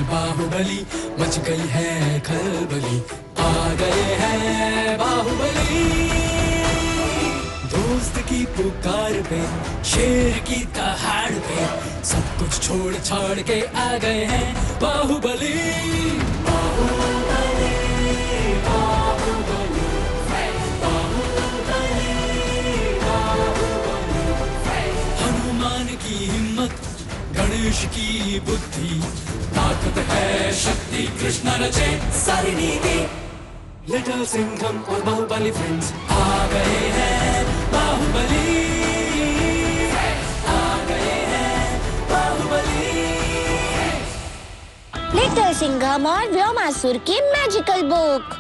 Baahubali much गई है खलबली, आ गए हैं बाहुबली। दोस्त की पुकार पे, शेर की दहाड़ पे, सब कुछ छोड़ छाड़ के आ गए हैं बाहुबली। बाहुबली, बाहुबली, बाहुबली, बाहुबली। हनुमान की हिम्मत, गणेश की बुद्धि, ताकत है शक्ति, कृष्ण रचे सारी नीति। लिटिल सिंघम और बाहुबली फ्रेंड्स आ गए हैं बाहुबली, आ गए हैं बाहुबली। लिटिल सिंघम और व्योमासुर की मैजिकल बुक।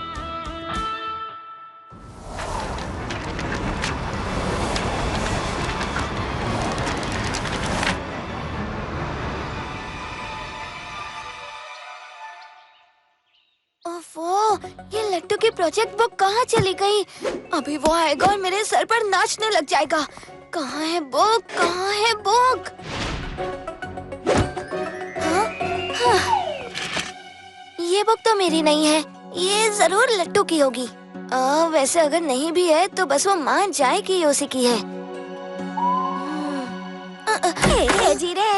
ये लट्टू की प्रोजेक्ट बुक कहाँ चली गई? अभी वो आएगा और मेरे सर पर नाचने लग जाएगा। कहाँ है बुक? कहाँ है बुक? हाँ? हाँ। ये बुक तो मेरी नहीं है, ये जरूर लट्टू की होगी। वैसे अगर नहीं भी है तो बस वो मान जाए कि ये उसी की है। जीरे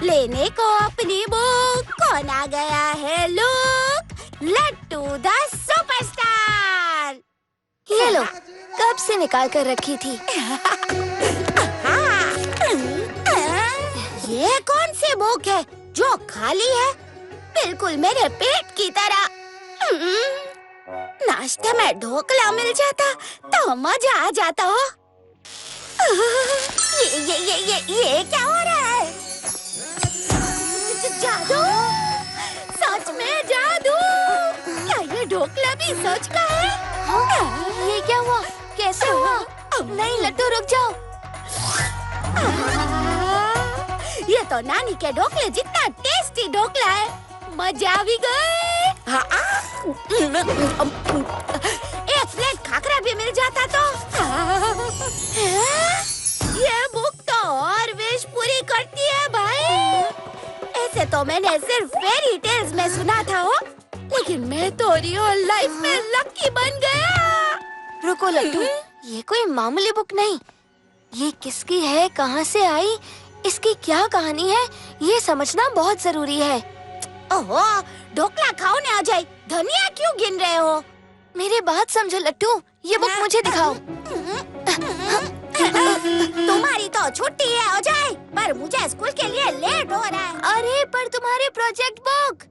लेने को अपनी बुक कौन आ गया है लुक, लट्टू द सुपरस्टार। ये लो, कब से निकाल कर रखी थी। ये कौन सी बुक है जो खाली है, बिल्कुल मेरे पेट की तरह। नाश्ते में ढोकला मिल जाता तो मजा आ जाता हो। ये क्या हो रहा है? जादू, सच में जादू। क्या ये ढोकला भी सच का है? ये क्या हुआ? कैसे हुआ? नहीं लट्टू, रुक जाओ। ये तो नानी के ढोकले जितना टेस्टी ढोकला है, मजा भी गई। एक प्लेट खाकरा भी मिल जाता तो। ये बुक तो और विश पूरी करती है भाई। ऐसे तो मैंने सिर्फ फेरी टेल्स में सुना था हो, लेकिन मैं तो रियल लाइफ में लकी बन गया। रुको लट्टू, ये कोई मामूली बुक नहीं। ये किसकी है, कहाँ से आई, इसकी क्या कहानी है, ये समझना बहुत जरूरी है। ओहो, ढोकला खाओ ने आ जाए, धनिया क्यों गिन रहे हो? मेरी बात समझो लट्टू, ये बुक मुझे दिखाओ। तुम्हारी तो छुट्टी है हो जाए, पर मुझे स्कूल के लिए लेट हो रहा है। अरे पर तुम्हारी प्रोजेक्ट बुक।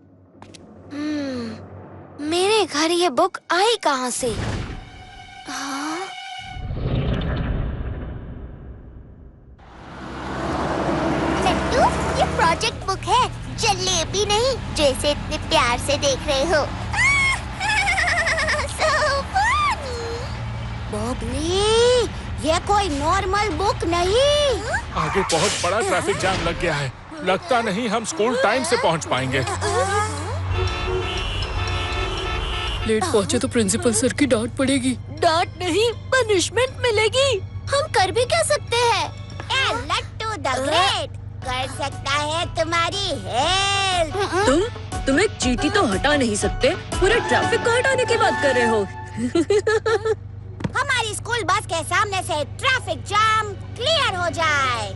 मेरे घर ये बुक आई कहाँ से? लट्टू, ये प्रोजेक्ट बुक है, जलेबी नहीं, जैसे इतने प्यार से देख रहे हो। So funny। बॉबली, ये कोई नॉर्मल बुक नहीं। आगे बहुत बड़ा ट्रैफिक जाम लग गया है, लगता नहीं हम स्कूल टाइम से पहुंच पाएंगे। लेट पहुंचे तो प्रिंसिपल सर की डांट पड़ेगी। डांट नहीं, पनिशमेंट मिलेगी। हम कर भी क्या सकते हैं? ए लट्टू द ग्रेट कर सकता है तुम्हारी हेल्प। तुम एक चींटी तो हटा नहीं सकते, पूरे ट्रैफिक को हटाने की बात कर रहे हो। हमारी स्कूल बस के सामने से ट्रैफिक जाम क्लियर हो जाए।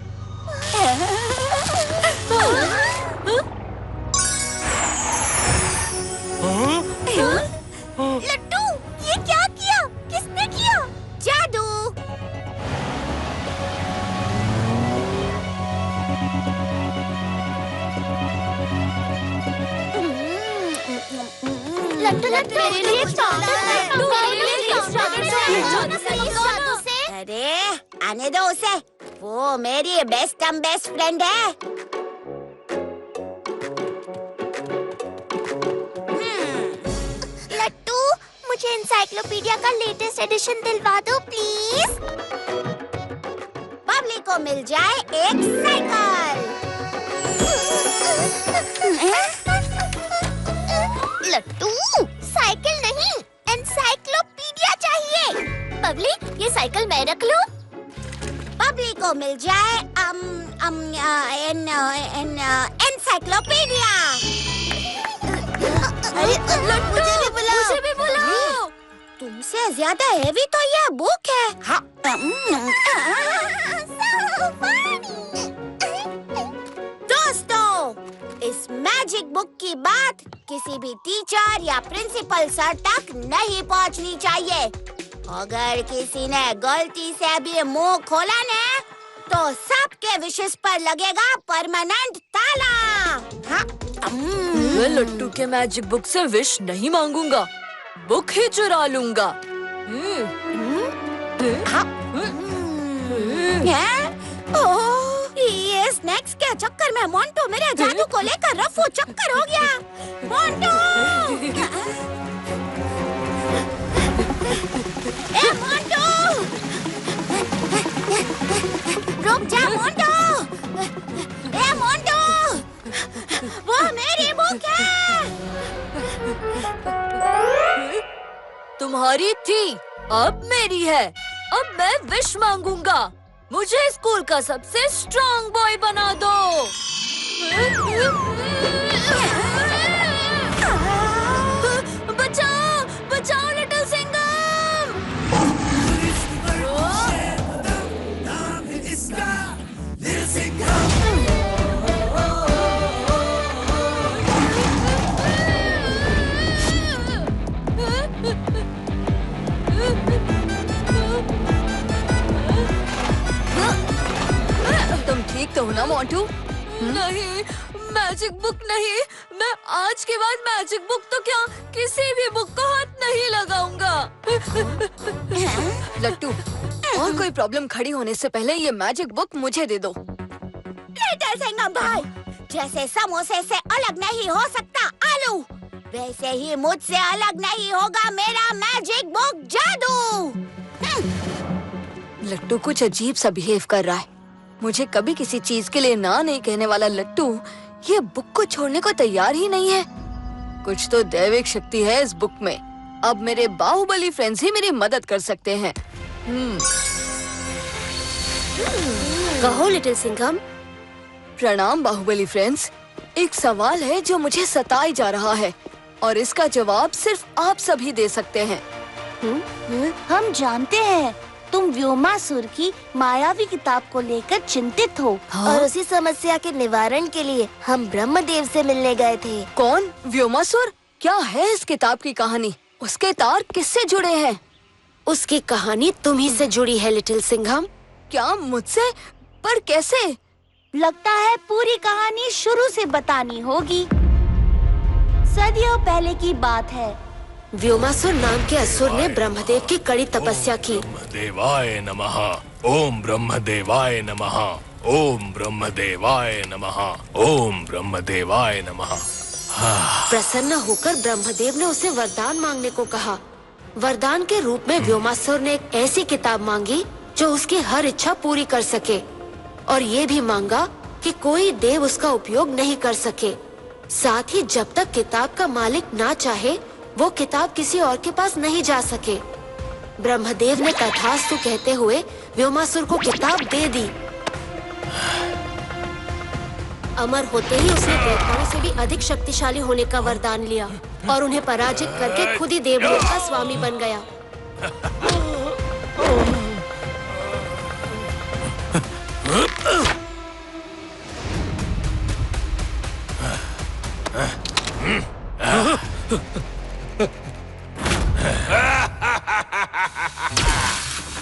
लट्टू, ये क्या किया? किसने किया? जादू। लट्टू लट्टू मेरे लिए अरे आने दो उसे, वो मेरी बेस्ट फ्रेंड है। लट्टू, मुझे एनसाइक्लोपीडिया का लेटेस्ट एडिशन दिलवा दो प्लीज। बबली को मिल जाए एक साइकिल। लट्टू, साइकिल नहीं, एनसाइक्लोपीडिया चाहिए। साइकिल मैं रख लूं? बबली को मिल जाए एनसाइक्लोपीडिया। मुझे भी बुलाओ। तुमसे ज्यादा हेवी तो ये बुक है। हाँ। दोस्तों, इस मैजिक बुक की बात किसी भी टीचर या प्रिंसिपल सर तक नहीं पहुंचनी चाहिए। अगर किसी ने गलती से भी मुंह खोला ने, तो सबके विशेष पर लगेगा परमानेंट ताला। हाँ। मैं लट्टू के मैजिक बुक से विश नहीं मांगूंगा, बुक ही चुरा लूंगा। ये स्नैक्स के चक्कर में मोंटू मेरे जादू को लेकर रफू चक्कर हो गया। मोंटू! ए मोंटू! रुक जा मोंटू! ए मोंटू! वो मेरी बुक है। तुम्हारी थी, अब मेरी है। अब मैं विश मांगूंगा। मुझे स्कूल का सबसे स्ट्रॉन्ग बॉय बना दो। बचाओ, बचाओ लिटिल सिंघम। तुम ठीक तो हो ना मोंटू? नहीं, मैजिक बुक नहीं। मैं आज के बाद मैजिक बुक तो क्या, किसी भी बुक को हाथ नहीं लगाऊंगा। लट्टू, और कोई प्रॉब्लम खड़ी होने से पहले ये मैजिक बुक मुझे दे दो। लिटिल सिंघम भाई, जैसे समोसे से अलग नहीं हो सकता आलू, वैसे ही मुझसे अलग नहीं होगा मेरा मैजिक बुक जादू। लट्टू कुछ अजीब सा बिहेव कर रहा है। मुझे कभी किसी चीज के लिए ना नहीं कहने वाला लट्टू ये बुक को छोड़ने को तैयार ही नहीं है। कुछ तो दैविक शक्ति है इस बुक में। अब मेरे बाहुबली फ्रेंड्स ही मेरी मदद कर सकते हैं। कहो लिटिल सिंघम। प्रणाम बाहुबली फ्रेंड्स। एक सवाल है जो मुझे सताए जा रहा है और इसका जवाब सिर्फ आप सभी दे सकते हैं। हम जानते हैं तुम व्योमासुर की मायावी किताब को लेकर चिंतित हो। हाँ? और उसी समस्या के निवारण के लिए हम ब्रह्मदेव से मिलने गए थे। कौन? व्योमासुर? क्या है इस किताब की कहानी? उसके तार किससे जुड़े हैं? उसकी कहानी तुम्ही से जुड़ी है लिटिल सिंघम। क्या मुझसे? पर कैसे? लगता है पूरी कहानी शुरू से बतानी होगी। सदियों पहले की बात है। व्योमासुर नाम के असुर ने ब्रह्मदेव की कड़ी तपस्या की। ब्रह्मदेवाय नमः। ओम ब्रह्मदेवाय नमः। ओम ब्रह्मदेवाय नमः। ओम ब्रह्मदेवाय नमः। प्रसन्न होकर ब्रह्मदेव ने उसे वरदान मांगने को कहा। वरदान के रूप में व्योमासुर ने एक ऐसी किताब मांगी जो उसकी हर इच्छा पूरी कर सके, और ये भी मांगा कि कोई देव उसका उपयोग नहीं कर सके। साथ ही जब तक किताब का मालिक ना चाहे वो किताब किसी और के पास नहीं जा सके। ब्रह्मदेव ने तथास्तु कहते हुए व्योमासुर को किताब दे दी। अमर होते ही उसने देवताओं से भी अधिक शक्तिशाली होने का वरदान लिया और उन्हें पराजित करके खुद ही देवलोक का स्वामी बन गया।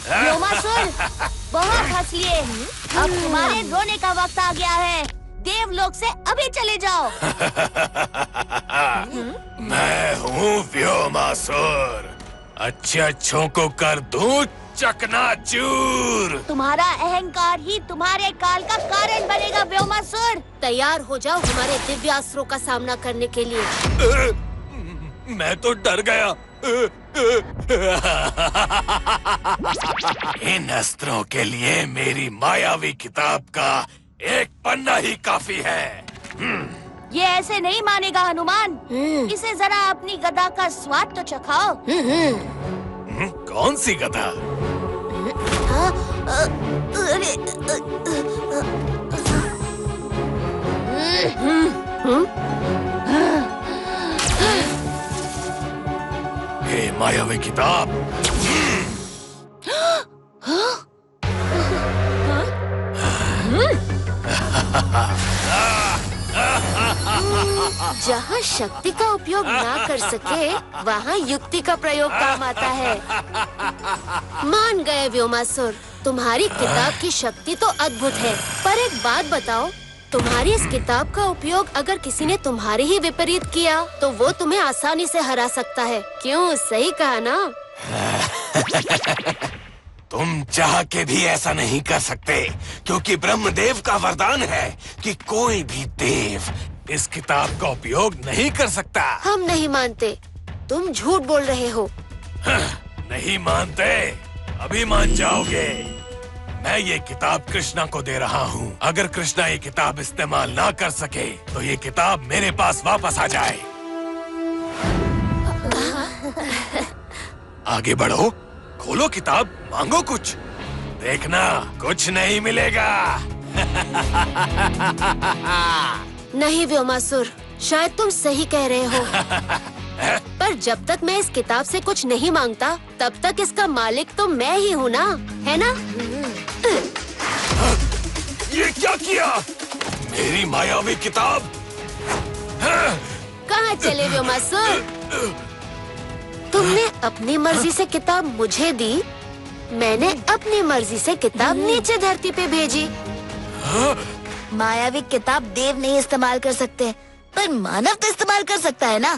व्योमासुर, बहुत हंस लिए। अब तुम्हारे रोने का वक्त आ गया है। देवलोक से अभी चले जाओ। मैं हूँ व्योमासुर। अच्छों को कर दूं चकनाचूर। तुम्हारा अहंकार ही तुम्हारे काल का कारण बनेगा व्योमासुर। तैयार हो जाओ हमारे दिव्यास्त्रों का सामना करने के लिए। मैं तो डर गया। इन अस्त्रों के लिए मेरी मायावी किताब का एक पन्ना ही काफी है। ये ऐसे नहीं मानेगा हनुमान। इसे जरा अपनी गदा का स्वाद तो चखाओ। कौन सी गदा? हे मायावी किताब, जहाँ शक्ति का उपयोग ना कर सके वहाँ युक्ति का प्रयोग काम आता है। मान गए व्योमासुर, तुम्हारी किताब की शक्ति तो अद्भुत है, पर एक बात बताओ, तुम्हारी इस किताब का उपयोग अगर किसी ने तुम्हारे ही विपरीत किया तो वो तुम्हें आसानी से हरा सकता है। क्यों, सही कहा ना? तुम चाह के भी ऐसा नहीं कर सकते, क्योंकि ब्रह्मदेव का वरदान है कि कोई भी देव इस किताब का उपयोग नहीं कर सकता। हम नहीं मानते, तुम झूठ बोल रहे हो। नहीं मानते? अभी मान जाओगे। मैं ये किताब कृष्णा को दे रहा हूँ। अगर कृष्णा ये किताब इस्तेमाल ना कर सके तो ये किताब मेरे पास वापस आ जाए। आगे बढ़ो, खोलो किताब, मांगो कुछ। देखना, कुछ नहीं मिलेगा। नहीं व्योमासुर, शायद तुम सही कह रहे हो। पर जब तक मैं इस किताब से कुछ नहीं मांगता, तब तक इसका मालिक तो मैं ही हूँ ना, है ना? ये क्या किया? मेरी मायावी किताब! कहाँ चले व्योमासुर? तुमने अपनी मर्जी से किताब मुझे दी, मैंने अपनी मर्जी से किताब नीचे धरती पे भेजी। मायावी किताब देव नहीं इस्तेमाल कर सकते, पर मानव तो इस्तेमाल कर सकता है ना।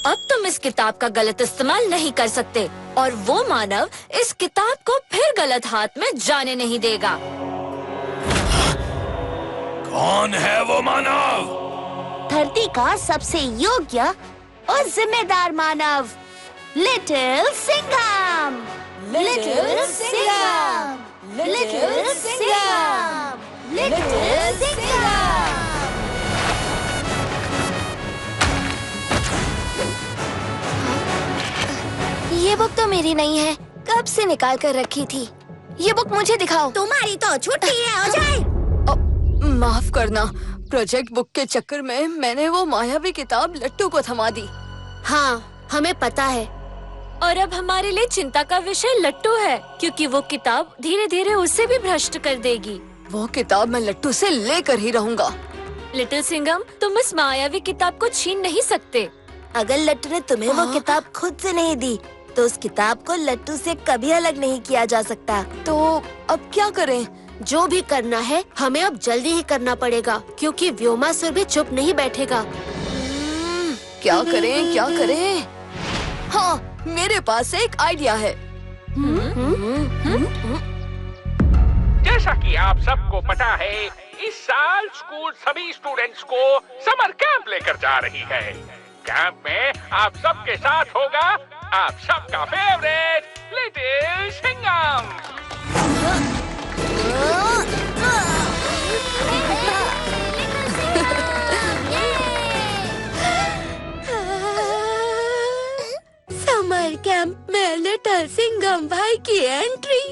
अब तुम इस किताब का गलत इस्तेमाल नहीं कर सकते और वो मानव इस किताब को फिर गलत हाथ में जाने नहीं देगा। कौन है वो मानव? धरती का सबसे योग्य और जिम्मेदार मानव, little Singham. Little Singham, little Singham, little Singham. ये बुक तो मेरी नहीं है, कब से निकाल कर रखी थी। ये बुक मुझे दिखाओ। तुम्हारी तो छुट्टी है, हो जाए। माफ करना, प्रोजेक्ट बुक के चक्कर में मैंने वो मायावी किताब लट्टू को थमा दी। हाँ, हमें पता है। और अब हमारे लिए चिंता का विषय लट्टू है, क्योंकि वो किताब धीरे धीरे उसे भी भ्रष्ट कर देगी। वो किताब मैं लट्टू से लेकर ही रहूंगा। लिटिल सिंघम, तुम इस मायावी किताब को छीन नहीं सकते। अगर लट्टू ने तुम्हें वो किताब खुद से नहीं दी, तो उस किताब को लट्टू से कभी अलग नहीं किया जा सकता। तो अब क्या करें? जो भी करना है हमें अब जल्दी ही करना पड़ेगा, क्योंकि व्योमासुर भी चुप नहीं बैठेगा। क्या करें, क्या करें? हाँ, मेरे पास एक आइडिया है। जैसा कि आप सबको पता है, इस साल स्कूल सभी स्टूडेंट्स को समर कैंप लेकर जा रही है। कैंप में आप सबके साथ होगा आप सबका favourite little Singham. Summer camp में लिटिल सिंघम भाई की एंट्री,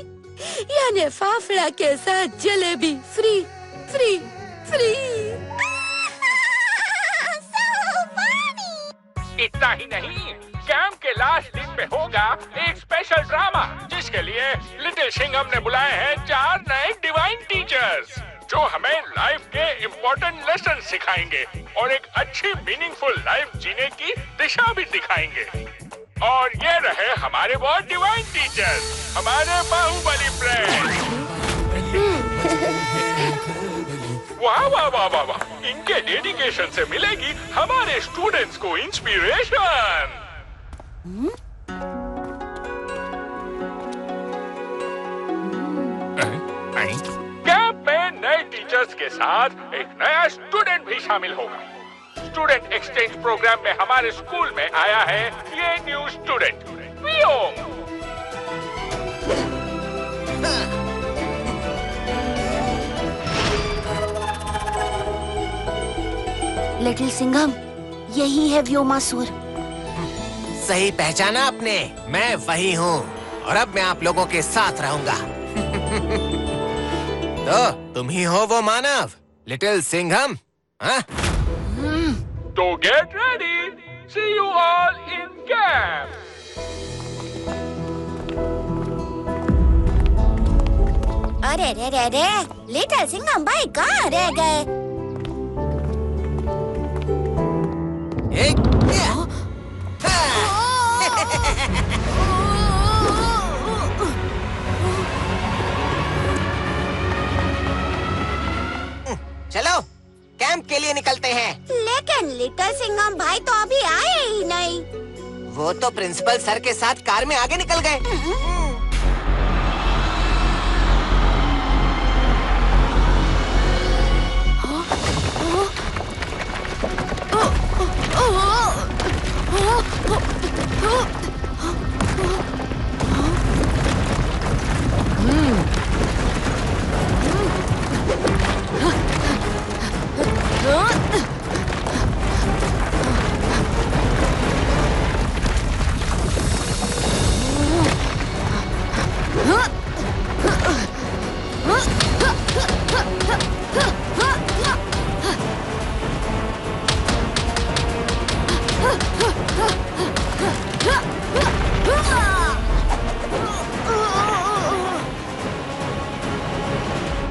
यानी फाफड़ा के साथ जलेबी फ्री फ्री फ्री। इतना ही नहीं, कैंप के लास्ट दिन में होगा एक स्पेशल ड्रामा, जिसके लिए लिटिल सिंघम ने बुलाए हैं 4 नए डिवाइन टीचर्स, जो हमें लाइफ के इम्पोर्टेंट लेसन सिखाएंगे और एक अच्छी मीनिंगफुल लाइफ जीने की दिशा भी दिखाएंगे। और ये रहे हमारे वो डिवाइन टीचर्स, हमारे बाहुबली फ्रेंड। वाह वाह वाह वाह वाह, इनके डेडिकेशन से मिलेगी हमारे स्टूडेंट्स को इंस्पिरेशन। कैंप में नए टीचर्स के साथ एक नया स्टूडेंट भी शामिल होगा। स्टूडेंट एक्सचेंज प्रोग्राम में हमारे स्कूल में आया है ये new student Vyom. Little Singham, यही है व्योमासुर। सही पहचाना आपने, मैं वही हूँ। और अब मैं आप लोगों के साथ रहूंगा। तो तुम ही हो वो मानव, लिटिल सिंघम, हाँ? तो get ready, see you all in camp. अरे रे रे रे, लिटिल सिंघम भाई कहाँ रह गए? चलो कैंप के लिए निकलते हैं। लेकिन लिटिल सिंघम भाई तो अभी आए ही नहीं। वो तो प्रिंसिपल सर के साथ कार में आगे निकल गए।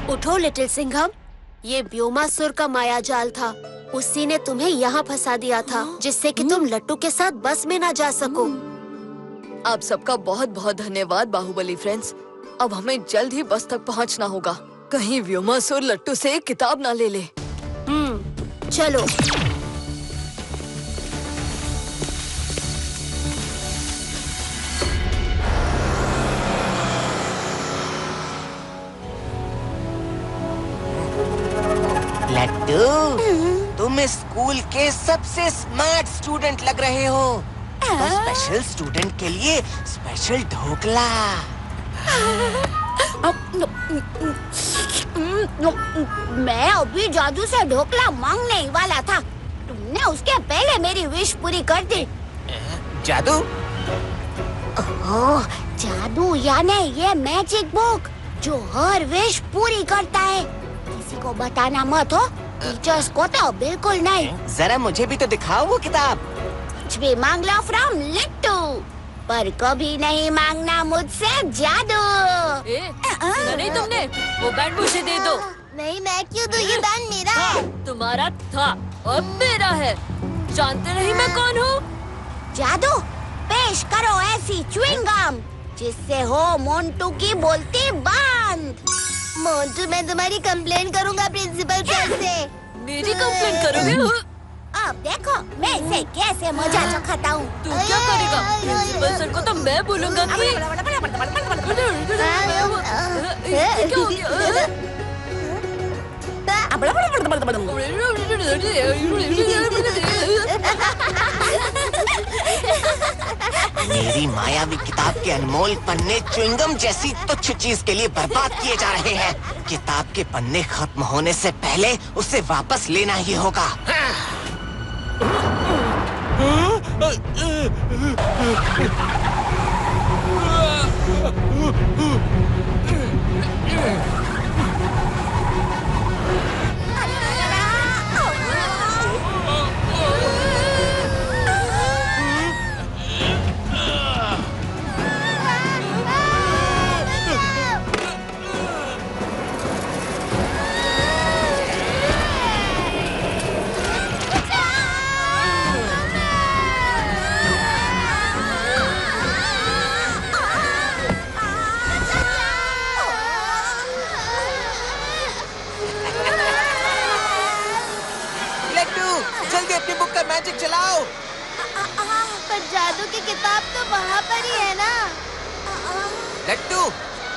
उठो लिटिल सिंघम, ये व्योमासुर का माया जाल था। उसी ने तुम्हें यहाँ फंसा दिया था, जिससे कि तुम लट्टू के साथ बस में ना जा सको। आप सबका बहुत बहुत धन्यवाद बाहुबली फ्रेंड्स। अब हमें जल्द ही बस तक पहुंचना होगा, कहीं व्योमासुर लट्टू से एक किताब ना ले ले। चलो। लट्टू, तुम इस स्कूल के सबसे स्मार्ट स्टूडेंट लग रहे हो। तो स्पेशल स्टूडेंट के लिए स्पेशल ढोकला। मैं अभी जादू से ढोकला मांगने ही वाला था। तुमने उसके पहले मेरी विश पूरी कर दी। जादू? ओह, जादू यानी ये मैजिक बुक जो हर विश पूरी करता है। किसी को बताना मत हो, टीचर्स को तो बिल्कुल नहीं। जरा मुझे भी तो दिखाओ वो किताब। कुछ भी मांग लो फ्रॉम लिट्टू, पर कभी नहीं मांगना मुझसे जादू। सुना नहीं तुमने? वो बैंड मुझे दे दो। नहीं, मैं क्यों दूँ? ये बैंड मेरा है। तुम्हारा था, अब मेरा है। जानते नहीं मैं कौन हूँ? जादू पेश करो ऐसी च्युइंग गम जिससे हो मोंटू की बोलती बंद। मोंटू, मैं तुम्हारी कंप्लेन करूंगा प्रिंसिपल सर से। मेरी कंप्लेन करोगे? अब देखो मैं इसे कैसे मजा चखाता हूँ। तू क्या करेगा? प्रिंसिपल सर को तो मैं बोलूंगा कि क्या हो गया? मेरी मायावी किताब के अनमोल पन्ने च्युइंगम जैसी तुच्छ चीज के लिए बर्बाद किए जा रहे हैं। किताब के पन्ने खत्म होने से पहले उसे वापस लेना ही होगा। मैजिक चलाओ। पर जादू की किताब तो वहाँ पर ही है ना। लट्टू,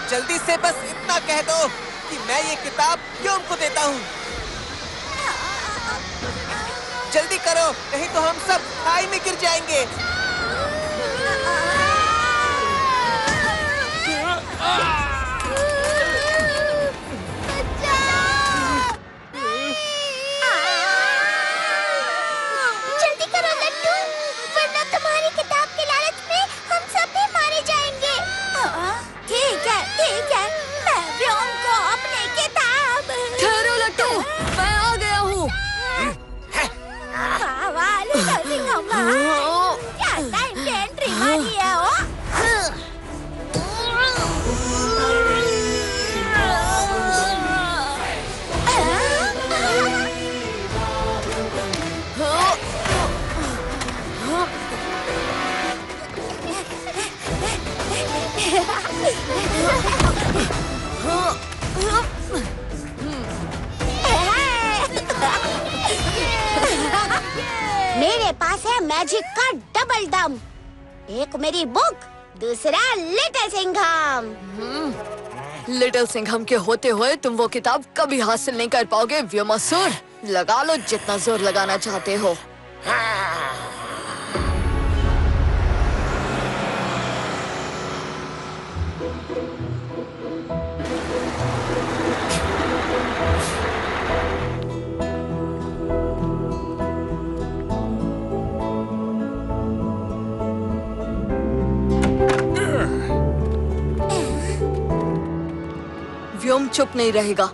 जल्दी से बस इतना कह दो कि मैं ये किताब क्यों उनको देता हूँ। जल्दी करो, नहीं तो हम सब खाई में गिर जाएंगे। एक मेरी बुक, दूसरा लिटिल सिंघम। लिटिल सिंघम के होते हुए तुम वो किताब कभी हासिल नहीं कर पाओगे व्योमासुर। लगा लो जितना जोर लगाना चाहते हो। व्योम चुप नहीं रहेगा।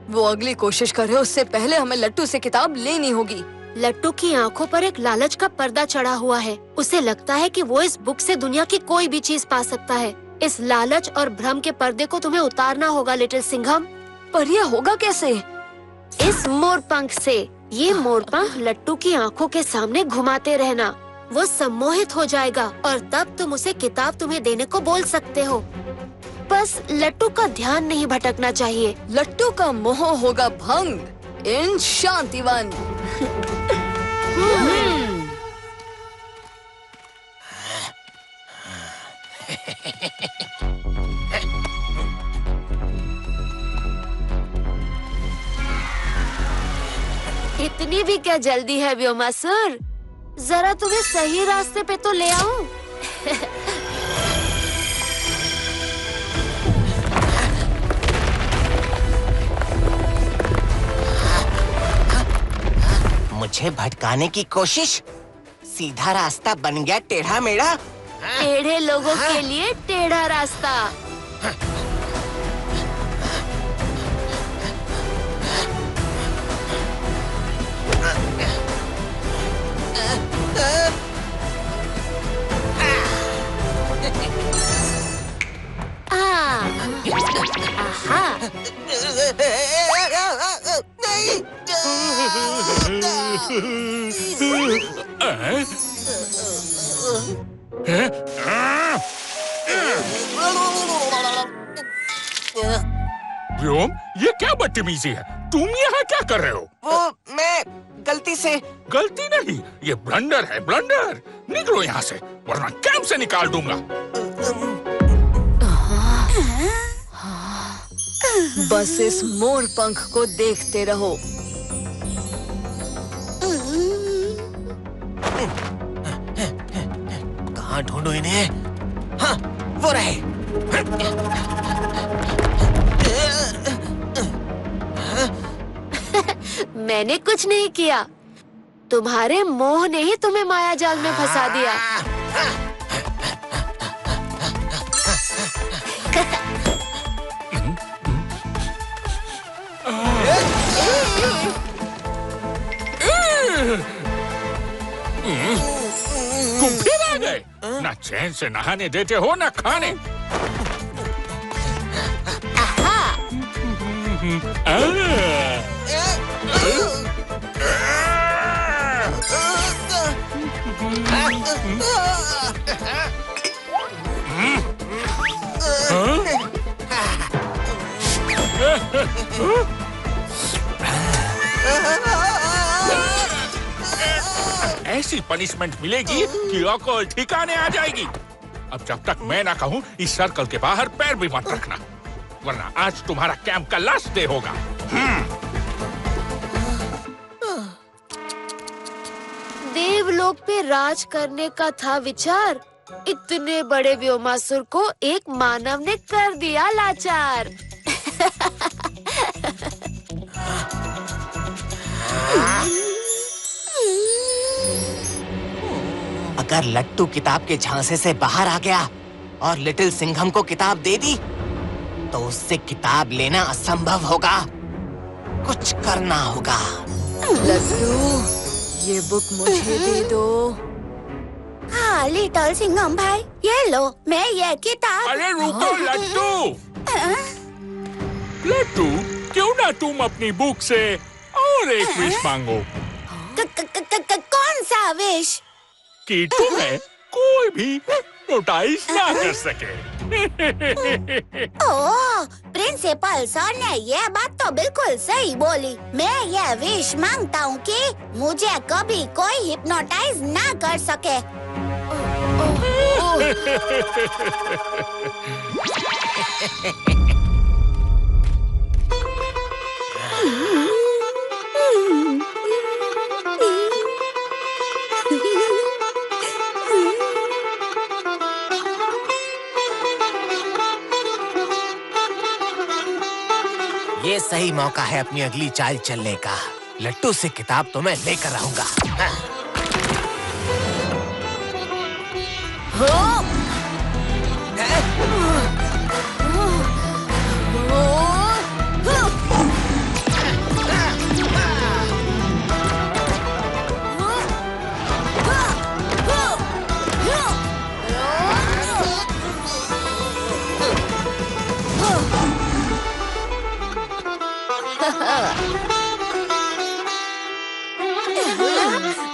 वो अगली कोशिश करे उससे पहले हमें लट्टू से किताब लेनी होगी। लट्टू की आंखों पर एक लालच का पर्दा चढ़ा हुआ है। उसे लगता है कि वो इस बुक से दुनिया की कोई भी चीज पा सकता है। इस लालच और भ्रम के पर्दे को तुम्हें उतारना होगा लिटिल सिंघम। पर यह होगा कैसे? इस मोरपंख से। ये मोरपंख लट्टू की आंखों के सामने घुमाते रहना। वो सम्मोहित हो जाएगा और तब तुम उसे किताब तुम्हें देने को बोल सकते हो। बस लट्टू का ध्यान नहीं भटकना चाहिए। लट्टू का मोह होगा भंग इन शांतिवन। इतनी भी क्या जल्दी है व्योमासुर? जरा तुम्हें सही रास्ते पे तो ले आऊं। मुझे भटकाने की कोशिश? सीधा रास्ता बन गया टेढ़ा मेढ़ा। टेढ़े लोगों के लिए टेढ़ा रास्ता। व्योम, ये क्या बदतमीजी है? तुम यहाँ क्या कर रहे हो? वो मैं गलती से। गलती नहीं, ये ब्लंडर है, ब्लंडर। निकलो यहाँ से वरना कैंप से निकाल दूंगा। बस इस मोर पंख को देखते रहो। कहाँ ढूंढूं इन्हें? हाँ, वो रहे। मैंने कुछ नहीं किया। तुम्हारे मोह ने ही तुम्हें माया जाल में फंसा दिया। तुम फिर आ गए। ना चैन से नहाने देते हो ना खाने। ऐसी पनिशमेंट मिलेगी कि अकल ठिकाने आ जाएगी। अब जब तक मैं ना कहूँ इस सर्कल के बाहर पैर भी मत रखना, वरना आज तुम्हारा कैंप का लास्ट डे होगा। देवलोक पे राज करने का था विचार। इतने बड़े व्योमासुर को एक मानव ने कर दिया लाचार। अगर लट्टू किताब के झांसे से बाहर आ गया और लिटिल सिंघम को किताब दे दी तो उससे किताब लेना असंभव होगा। कुछ करना होगा। लट्टू, ये बुक मुझे दे दो। हाँ लिटिल सिंघम भाई, ये लो, मैं ये किताब। अरे रुको लट्टू। लट्टू, क्यों ना तुम अपनी बुक से और एक विश मांगो। कौन सा विश? कि तुम्हें कोई भी नोटिस ना कर सके। ओह, प्रिंसिपल सर ने ये बात तो बिल्कुल सही बोली। मैं ये विश मांगता हूँ कि मुझे कभी कोई हिप्नोटाइज ना कर सके। ये सही मौका है अपनी अगली चाल चलने का। लट्टू से किताब तो मैं लेकर रहूंगा।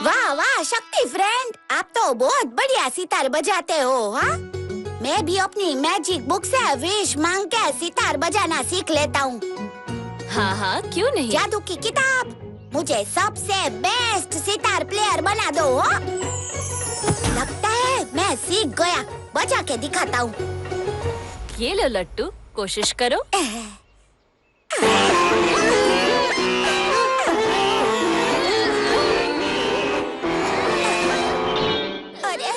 वाह वाह शक्ति फ्रेंड, आप तो बहुत बढ़िया सितार बजाते हो। हाँ, मैं भी अपनी मैजिक बुक से विश मांग के सितार बजाना सीख लेता हूँ। हाँ हाँ, क्यों नहीं। जादू की किताब, मुझे सबसे बेस्ट सितार प्लेयर बना दो। हाँ? लगता है मैं सीख गया, बजा के दिखाता हूँ। ये लो लट्टू, कोशिश करो। अरे,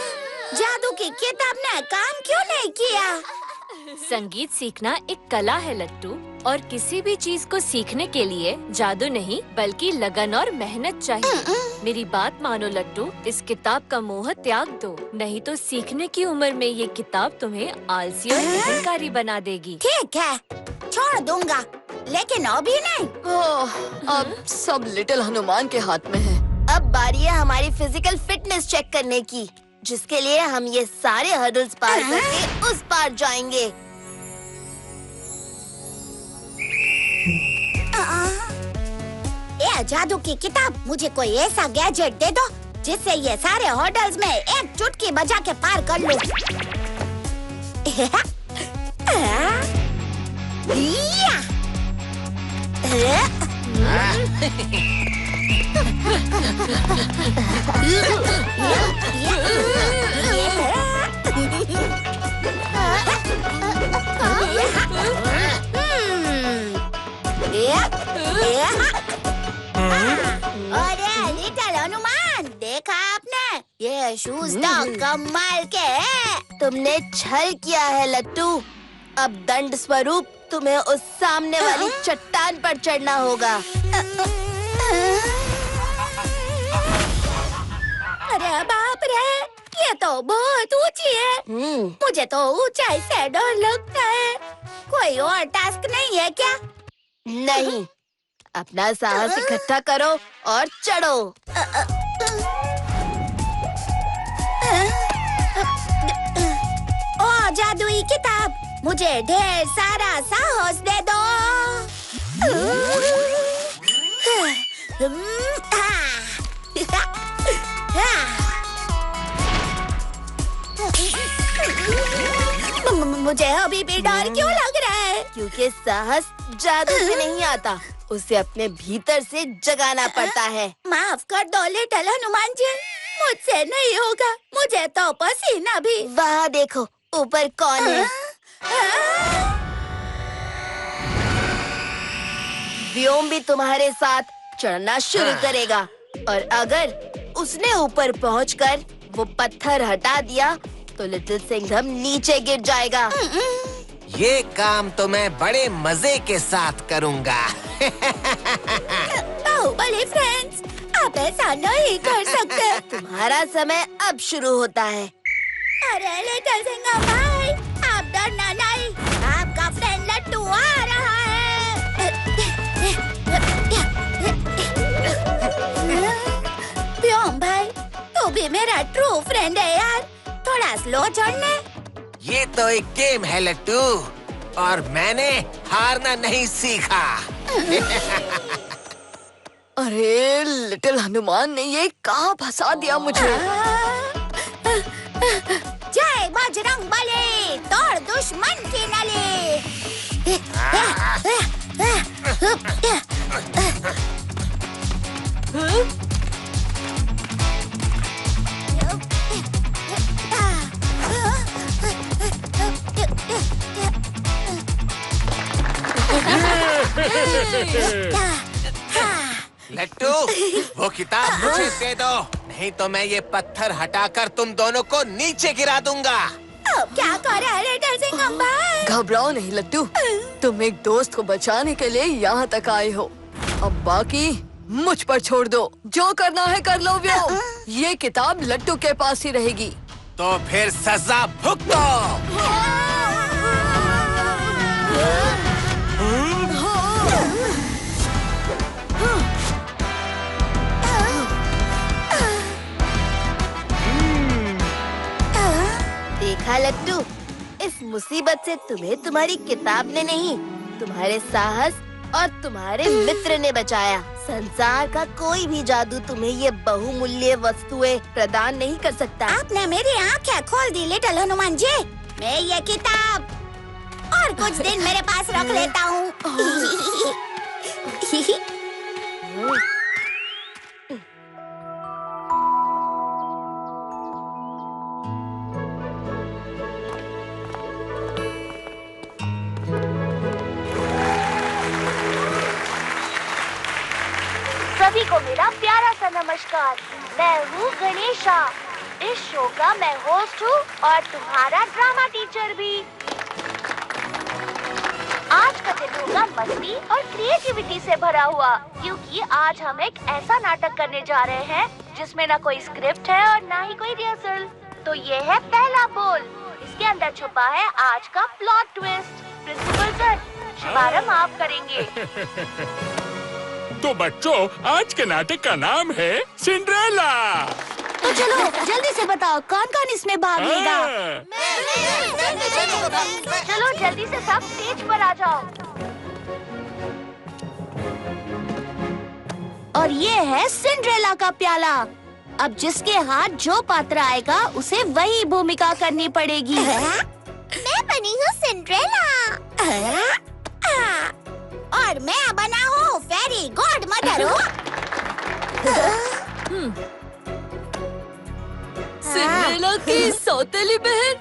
जादू की किताब ने काम क्यों नहीं किया? संगीत सीखना एक कला है लट्टू, और किसी भी चीज को सीखने के लिए जादू नहीं बल्कि लगन और मेहनत चाहिए। मेरी बात मानो लट्टू, इस किताब का मोह त्याग दो, नहीं तो सीखने की उम्र में ये किताब तुम्हें आलसी और अहंकारी बना देगी। ठीक है, छोड़ दूंगा, लेकिन अभी नहीं। अब सब लिटिल हनुमान के हाथ में है। अब बारी है हमारी फिजिकल फिटनेस चेक करने की, जिसके लिए हम ये सारे हर्डल्स पार करके उस पार जाएंगे। ये जादू की किताब, मुझे कोई ऐसा गैजेट दे दो जिससे ये सारे हर्डल्स में एक चुटकी बजा के पार कर लूं। अरे लिटिल हनुमान, देखा आपने? ये शूज तो कमाल के हैं। तुमने छल किया है लट्टू। अब दंड स्वरूप तुम्हें उस सामने वाली चट्टान पर चढ़ना होगा। अरे बाप रे, ये तो बहुत ऊंची है। मुझे तो ऊंचाई से डर लगता है। कोई और टास्क नहीं है क्या? नहीं, अपना साहस इकट्ठा करो और चढ़ो। ओ जादुई किताब, मुझे ढेर सारा साहस दे दो। मुझे अभी भी डर क्यों लग रहा है? क्योंकि साहस जादू से नहीं आता, उसे अपने भीतर से जगाना पड़ता है। माफ कर दो लिटिल हनुमान जी, मुझसे नहीं होगा। मुझे तो पसीना भी। वहाँ देखो, ऊपर कौन है? व्योम भी तुम्हारे साथ चढ़ना शुरू करेगा, और अगर उसने ऊपर पहुंचकर वो पत्थर हटा दिया तो लिटिल सिंघम नीचे गिर जाएगा। ये काम तो मैं बड़े मजे के साथ करूंगा। बाहुबली फ्रेंड्स, आप ऐसा नहीं कर सकते। तुम्हारा समय अब शुरू होता है। अरे लिटिल सिंघम भाई, आप डरना नहीं, आपका फ्रेंड लट्टू आ रहा है। व्योम भाई, तू भी मेरा ट्रू फ्रेंड है यार, थोड़ा स्लो चढ़ने। ये तो एक गेम है लट्टू, और मैंने हारना नहीं सीखा। अरे लिटिल हनुमान ने ये कहाँ फंसा दिया मुझे। जय बजरंगबली, तोड़ दुश्मन की नली। लट्टू, वो किताब मुझे दे दो, नहीं तो मैं ये पत्थर हटाकर तुम दोनों को नीचे गिरा दूंगा। अब क्या कर रहा है लिटिल सिंघम भाई? घबराओ नहीं लट्टू, तुम एक दोस्त को बचाने के लिए यहाँ तक आए हो। अब बाकी मुझ पर छोड़ दो, जो करना है कर लो व्यो। ये किताब लट्टू के पास ही रहेगी। तो फिर सजा भुगतो। देखा लट्टू, इस मुसीबत से तुम्हें तुम्हारी किताब ने नहीं, तुम्हारे साहस और तुम्हारे मित्र ने बचाया। संसार का कोई भी जादू तुम्हें ये बहुमूल्य वस्तुएं प्रदान नहीं कर सकता। आपने मेरी आँखें खोल दी लिटिल हनुमान जी। मैं ये किताब और कुछ दिन मेरे पास रख लेता हूँ। सभी को मेरा प्यारा सा नमस्कार। मैं हूँ गणेशा। इस शो का मैं होस्ट हूँ और तुम्हारा ड्रामा टीचर भी। आज का दिन होगा मस्ती और क्रिएटिविटी से भरा हुआ, क्योंकि आज हम एक ऐसा नाटक करने जा रहे हैं जिसमें ना कोई स्क्रिप्ट है और ना ही कोई रिहर्सल। तो ये है पहला बोल। इसके अंदर छुपा है आज का प्लॉट ट्विस्ट। प्रिंसिपल सर, शुभारंभ आप करेंगे। तो बच्चों, आज के नाटक का नाम है सिंड्रेला। तो चलो जल्दी से बताओ, कौन कौन इसमें भाग लेगा? चलो जल्दी से सब स्टेज पर आ जाओ। और ये है सिंड्रेला का प्याला। अब जिसके हाथ जो पात्र आएगा उसे वही भूमिका करनी पड़ेगी। मैं बनी हूँ सिंड्रेला और मैं बना हूँ फेरी गॉड मदर। सिंड्रेला की सौतेली बहन।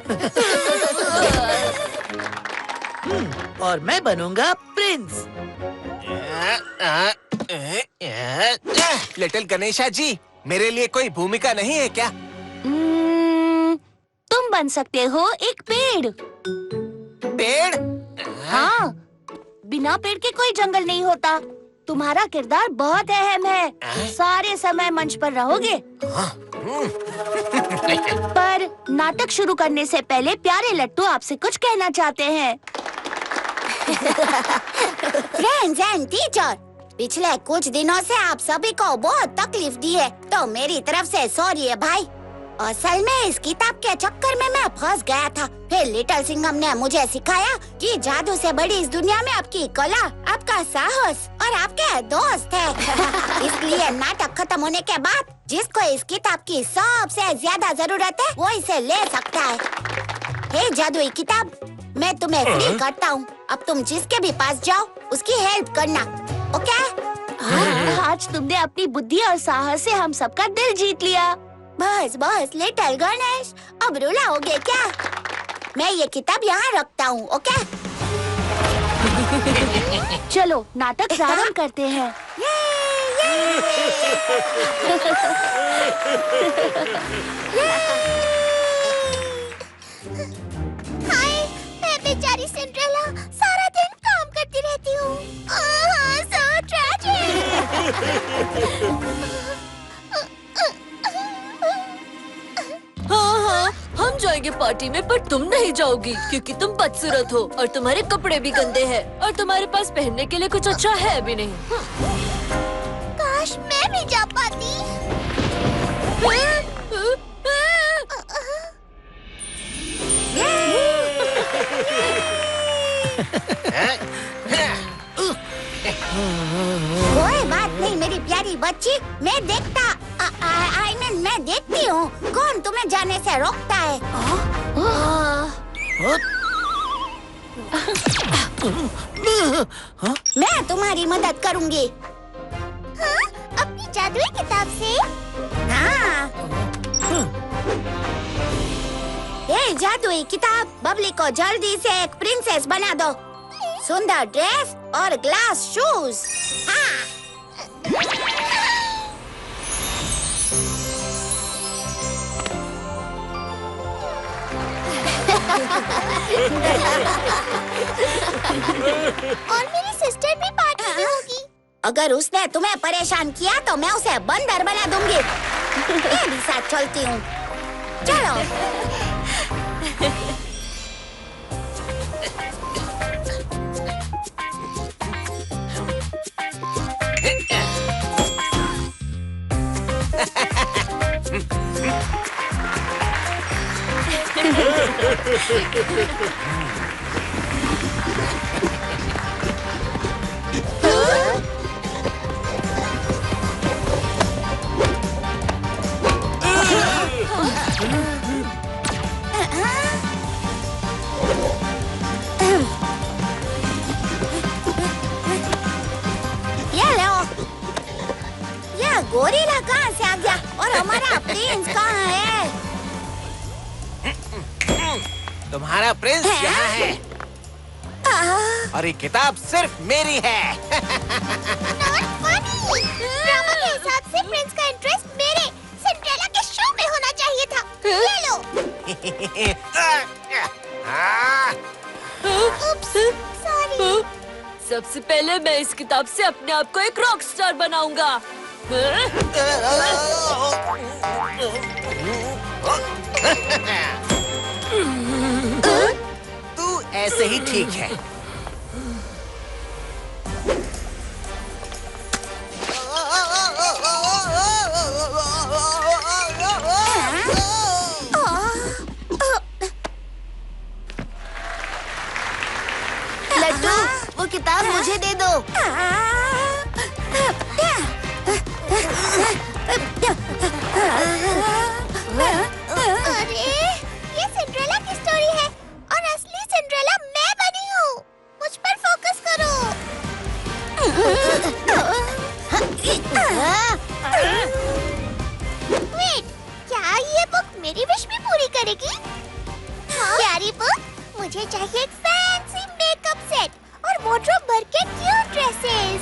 और मैं बनूंगा प्रिंस। लिटिल गणेशा जी, मेरे लिए कोई भूमिका नहीं है क्या? तुम बन सकते हो एक पेड़। पेड़? हाँ, बिना पेड़ के कोई जंगल नहीं होता। तुम्हारा किरदार बहुत अहम है। सारे समय मंच पर रहोगे। पर नाटक शुरू करने से पहले प्यारे लट्टू आपसे कुछ कहना चाहते हैं। फ्रेंड्स एंड टीचर, पिछले कुछ दिनों से आप सभी को बहुत तकलीफ दी है, तो मेरी तरफ से सॉरी है भाई। असल में इस किताब के चक्कर में मैं फंस गया था। फिर लिटिल सिंघम ने मुझे सिखाया कि जादू से बड़ी इस दुनिया में आपकी कला, आपका साहस और आपके दोस्त है। इसलिए नाटक खत्म होने के बाद जिसको इस किताब की सबसे ज्यादा जरूरत है वो इसे ले सकता है। हे जादुई किताब, मैं तुम्हें फ्री करता हूँ। अब तुम जिसके भी पास जाओ उसकी हेल्प करना, ओके? आज तुमने अपनी बुद्धि और साहस से हम सबका दिल जीत लिया। बस बस लिटिल गणेश, अब रुलाओगे क्या? मैं ये किताब यहाँ रखता हूँ, ओके? चलो नाटक प्रारंभ करते हैं। हाय, मैं बेचारी सिंड्रेला सारा दिन काम करती रहती हूँ। so tragic। हाँ, हम जाएंगे पार्टी में, पर तुम नहीं जाओगी क्योंकि तुम बदसूरत हो और तुम्हारे कपड़े भी गंदे हैं और तुम्हारे पास पहनने के लिए कुछ अच्छा है भी नहीं। काश मैं भी जा पाती। कोई बात नहीं मेरी प्यारी बच्ची, मैं देखता मैं देखती हूँ कौन तुम्हें जाने से रोकता है। मैं तुम्हारी मदद करूँगी। हाँ, अपनी जादुई किताब से? हाँ। ये जादुई किताब, बबली को जल्दी से एक प्रिंसेस बना दो। सुंदर ड्रेस और ग्लास शूज। हाँ। और मेरी सिस्टर भी पार्टी में होगी। अगर उसने तुम्हें परेशान किया तो मैं उसे बंदर बना दूंगी। मैं भी साथ चलती हूँ। चलो। गोरिल्ला कहाँ से आ गया और हमारा प्रिंस कहाँ है? तुम्हारा प्रिंस यहाँ है और ये किताब सिर्फ मेरी है। ड्रामा के हिसाब से प्रिंस का इंटरेस्ट मेरे सिंड्रेला के शो में होना चाहिए था। ले लो। सॉरी। सबसे पहले मैं इस किताब से अपने आप को एक रॉक स्टार बनाऊंगा। तू ऐसे ही ठीक है। लड्डू, वो किताब मुझे दे दो। अरे, ये सिंड्रेला की स्टोरी है और असली सिंड्रेला मैं बनी हूँ। मुझ पर फोकस करो। वेट, क्या ये बुक मेरी विश भी पूरी करेगी? प्यारी बुक, मुझे चाहिए एक फैंसी मेकअप सेट और वार्डरोब भर के क्यूट ड्रेसेस।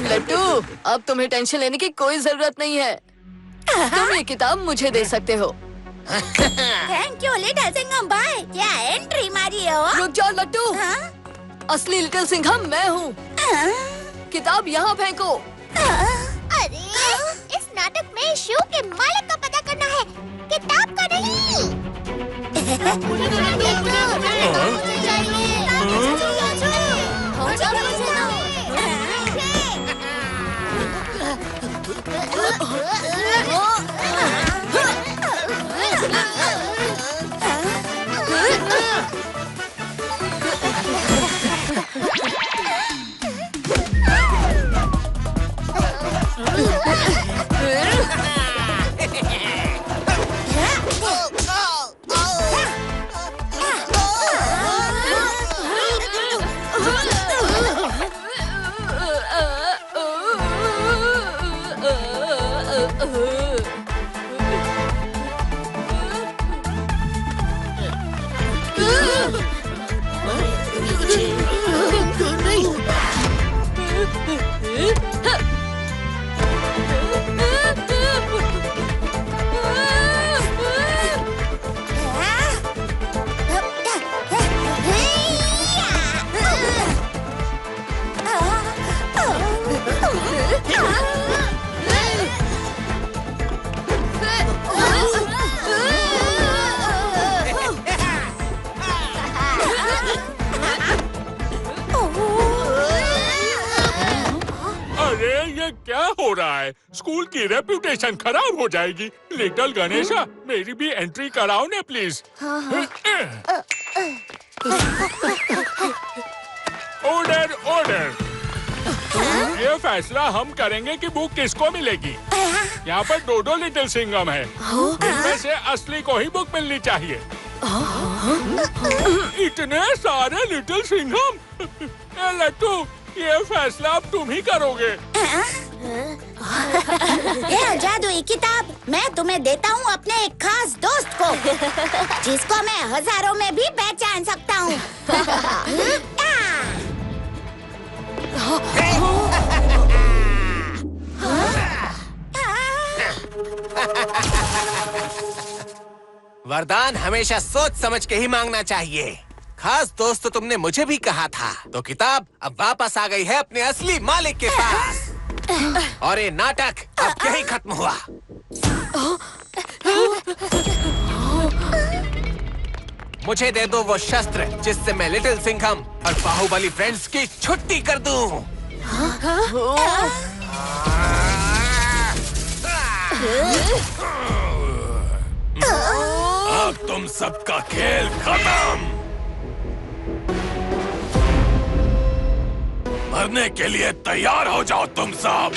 लट्टू, अब तुम्हें टेंशन लेने की कोई जरूरत नहीं है। तुम ये किताब मुझे दे सकते हो। थैंक यू लिटिल सिंघम भाई। क्या एंट्री मारी हो? रुक जाओ लट्टू। असली लिटिल सिंघम मैं हूँ। किताब यहाँ फेंको। अरे, इस नाटक में शो के मालिक का पता करना है, किताब का नहीं। क्या हो रहा है? स्कूल की रेपुटेशन खराब हो जाएगी। लिटिल गणेशा, मेरी भी एंट्री कराओ ने प्लीज। Order order. ये फैसला हम करेंगे कि बुक किसको मिलेगी। यहाँ पर दो लिटिल सिंघम है, इनमें से असली को ही बुक मिलनी चाहिए। इतने सारे लिटिल सिंघम। लट्टू, ये फैसला अब तुम ही करोगे। ये जादुई किताब मैं तुम्हें देता हूँ अपने एक खास दोस्त को, जिसको मैं हजारों में भी पहचान सकता हूँ। वरदान हमेशा सोच समझ के ही मांगना चाहिए। खास दोस्त तुमने मुझे भी कहा था, तो किताब अब वापस आ गई है अपने असली मालिक के पास। और ये नाटक अब यही खत्म हुआ। मुझे दे दो वो शस्त्र जिससे मैं लिटिल सिंघम और बाहुबली फ्रेंड्स की छुट्टी कर दूं। अब तुम सबका खेल खत्म। मरने के लिए तैयार हो जाओ तुम सब।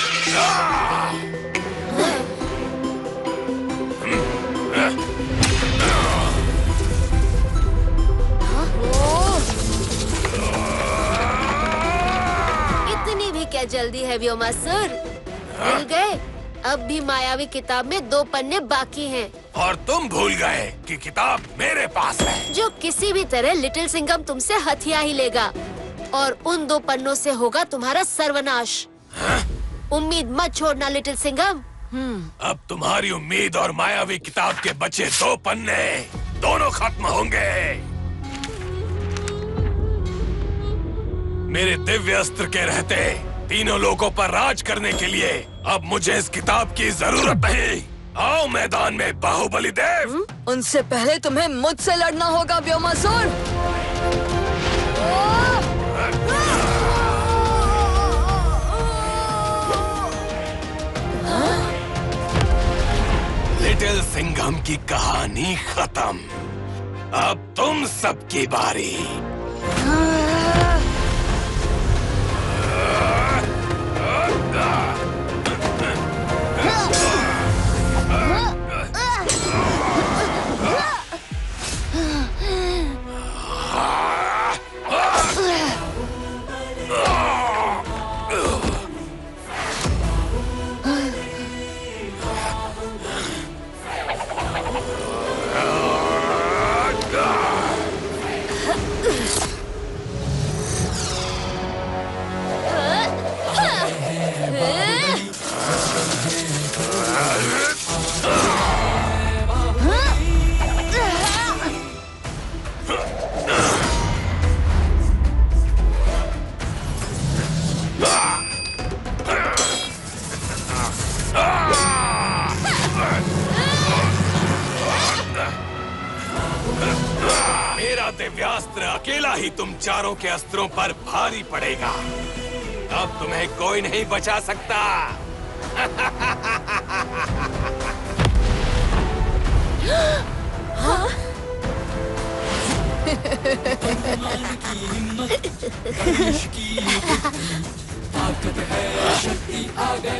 इतनी भी क्या जल्दी है व्योमासुर? भूल गए? अब भी मायावी किताब में 2 पन्ने बाकी हैं। और तुम भूल गए कि किताब मेरे पास है, जो किसी भी तरह लिटिल सिंघम तुमसे हथिया ही लेगा, और उन 2 पन्नों से होगा तुम्हारा सर्वनाश। उम्मीद मत छोड़ना लिटिल सिंघम। अब तुम्हारी उम्मीद और मायावी किताब के बचे 2 पन्ने दोनों खत्म होंगे। मेरे दिव्य अस्त्र के रहते तीनों लोगों पर राज करने के लिए अब मुझे इस किताब की जरूरत नहीं। आओ मैदान में बाहुबली देव। उनसे पहले तुम्हें मुझसे लड़ना होगा व्योमासुर। लिटिल सिंघम की कहानी खत्म। अब तुम सबकी बारी। मेरा दिव्यास्त्र अकेला ही तुम चारों के अस्त्रों पर भारी पड़ेगा। अब तुम्हें कोई नहीं बचा सकता।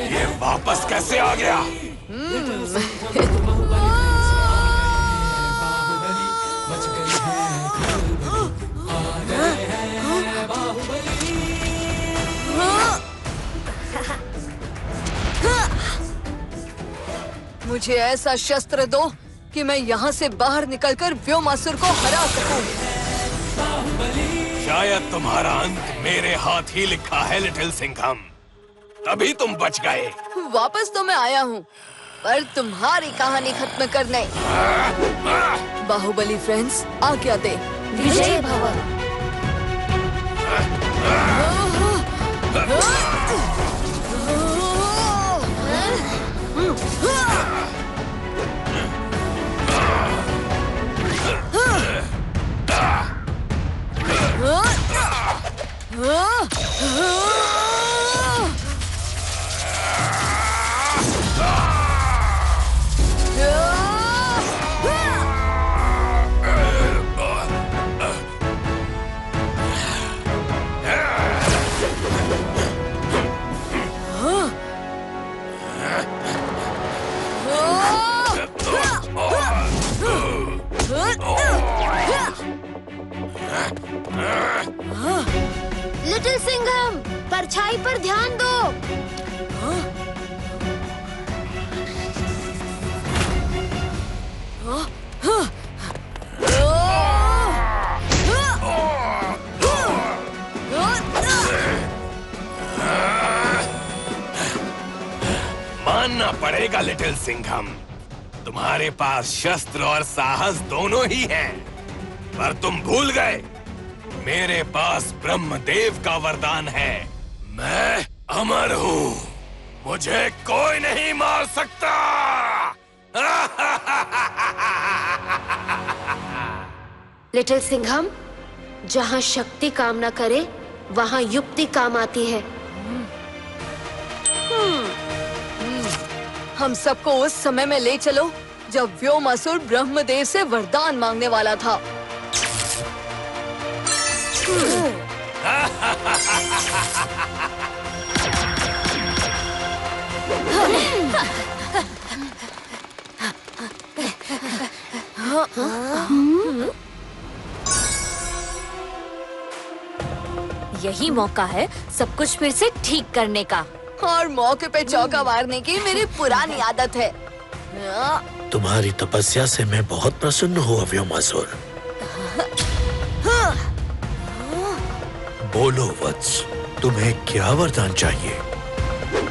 ये वापस कैसे आ गया? मुझे ऐसा शस्त्र दो कि मैं यहाँ से बाहर निकलकर व्योमासुर को हरा सकूं। शायद तुम्हारा अंत मेरे हाथ ही लिखा है लिटिल सिंघम, तभी तुम बच गए। वापस तो मैं आया हूँ, पर तुम्हारी कहानी खत्म करने। बाहुबली फ्रेंड्स, आज्ञा दे। विजय भव। लिटिल सिंघम, परछाई पर ध्यान दो। मानना पड़ेगा लिटिल सिंघम, तुम्हारे पास शस्त्र और साहस दोनों ही हैं, पर तुम भूल गए मेरे पास ब्रह्मदेव का वरदान है। मैं अमर हूँ, मुझे कोई नहीं मार सकता। लिटिल सिंघम, जहाँ शक्ति काम न करे वहाँ युक्ति काम आती है। हम सबको उस समय में ले चलो जब व्योमासुर ब्रह्मदेव से वरदान मांगने वाला था। यही मौका है सब कुछ फिर से ठीक करने का। और मौके पे चौका मारने की मेरी पुरानी आदत है। तुम्हारी तपस्या से मैं बहुत प्रसन्न हुआ व्योमासुर। बोलो वत्स, तुम्हें क्या वरदान चाहिए?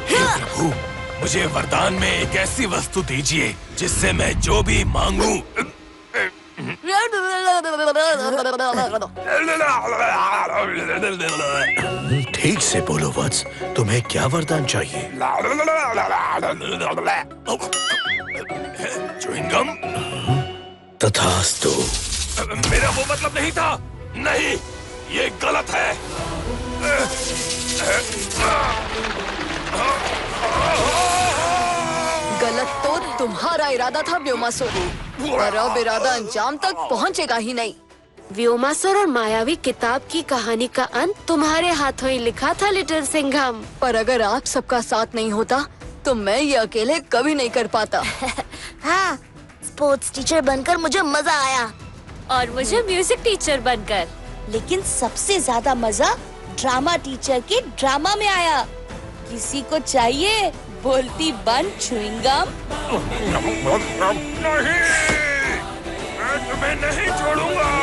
हे प्रभु, मुझे वरदान में एक ऐसी वस्तु दीजिए जिससे मैं जो भी मांगू ठीक से बोलो वत्स, तुम्हें क्या वरदान चाहिए? च्युइंगम? तथास्तु। मेरा वो मतलब नहीं था। नहीं, ये गलत है। गलत तो तुम्हारा इरादा था व्योमासुर, और अब इरादा अंजाम तक पहुंचेगा ही नहीं। व्योमासुर और मायावी किताब की कहानी का अंत तुम्हारे हाथों ही लिखा था लिटिल सिंघम। पर अगर आप सबका साथ नहीं होता तो मैं ये अकेले कभी नहीं कर पाता। हाँ, स्पोर्ट्स टीचर बनकर मुझे मजा आया, और मुझे म्यूजिक टीचर बनकर। लेकिन सबसे ज्यादा मजा ड्रामा टीचर के ड्रामा में आया। किसी को चाहिए बोलती बंद च्युइंगम? नहीं, मैं तुम्हें नहीं छोड़ूंगा।